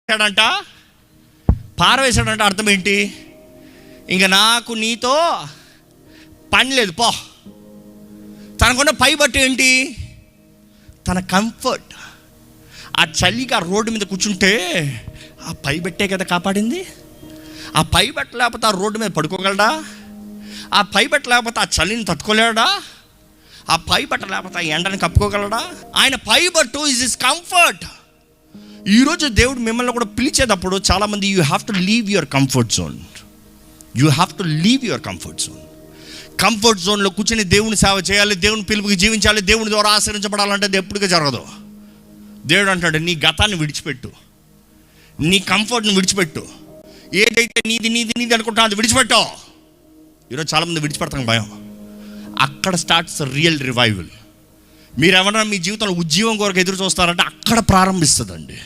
పారవేశాడంట. పారవేశాడంట అర్థం ఏంటి? ఇంక నాకు నీతో పని లేదు పో. తనకున్న పైబట్టు ఏంటి? తన కంఫర్ట్. ఆ చలిగా రోడ్డు మీద కూర్చుంటే ఆ పైబట్టే కదా కాపాడింది. ఆ పైబట్ట లేకపోతే ఆ రోడ్డు మీద పడుకోగలడా? ఆ పైబట్ట లేకపోతే ఆ చలిని తట్టుకోలేడా? ఆ పైబట్ట లేకపోతే ఆ ఎండని కప్పుకోగలడా? ఆయన పైబట్టు ఇస్ హిస్ కంఫర్ట్. ఈరోజు దేవుడు మిమ్మల్ని కూడా పిలిచేటప్పుడు చాలామంది you have to leave your comfort zone. You have to leave your comfort zone. Comfort జోన్లో కూర్చొని దేవుని సేవ చేయాలి, దేవుని పిలుపుకి జీవించాలి, దేవుని ద్వారా ఆశ్రయించబడాలంటే అది ఎప్పటికీ జరగదు. దేవుడు అంటాడు, నీ గతాన్ని విడిచిపెట్టు, నీ కంఫర్ట్ని విడిచిపెట్టు, ఏదైతే నీది నీది నీది అనుకుంటా అది విడిచిపెట్టు. ఈరోజు చాలామంది విడిచిపెడతాం భయం. అక్కడ స్టార్ట్స్ రియల్ రివైవల్. మీరు ఎవరైనా మీ జీవితంలో ఉద్యోగం కొరకు ఎదురు చూస్తారంటే అక్కడ ప్రారంభిస్తుందండి.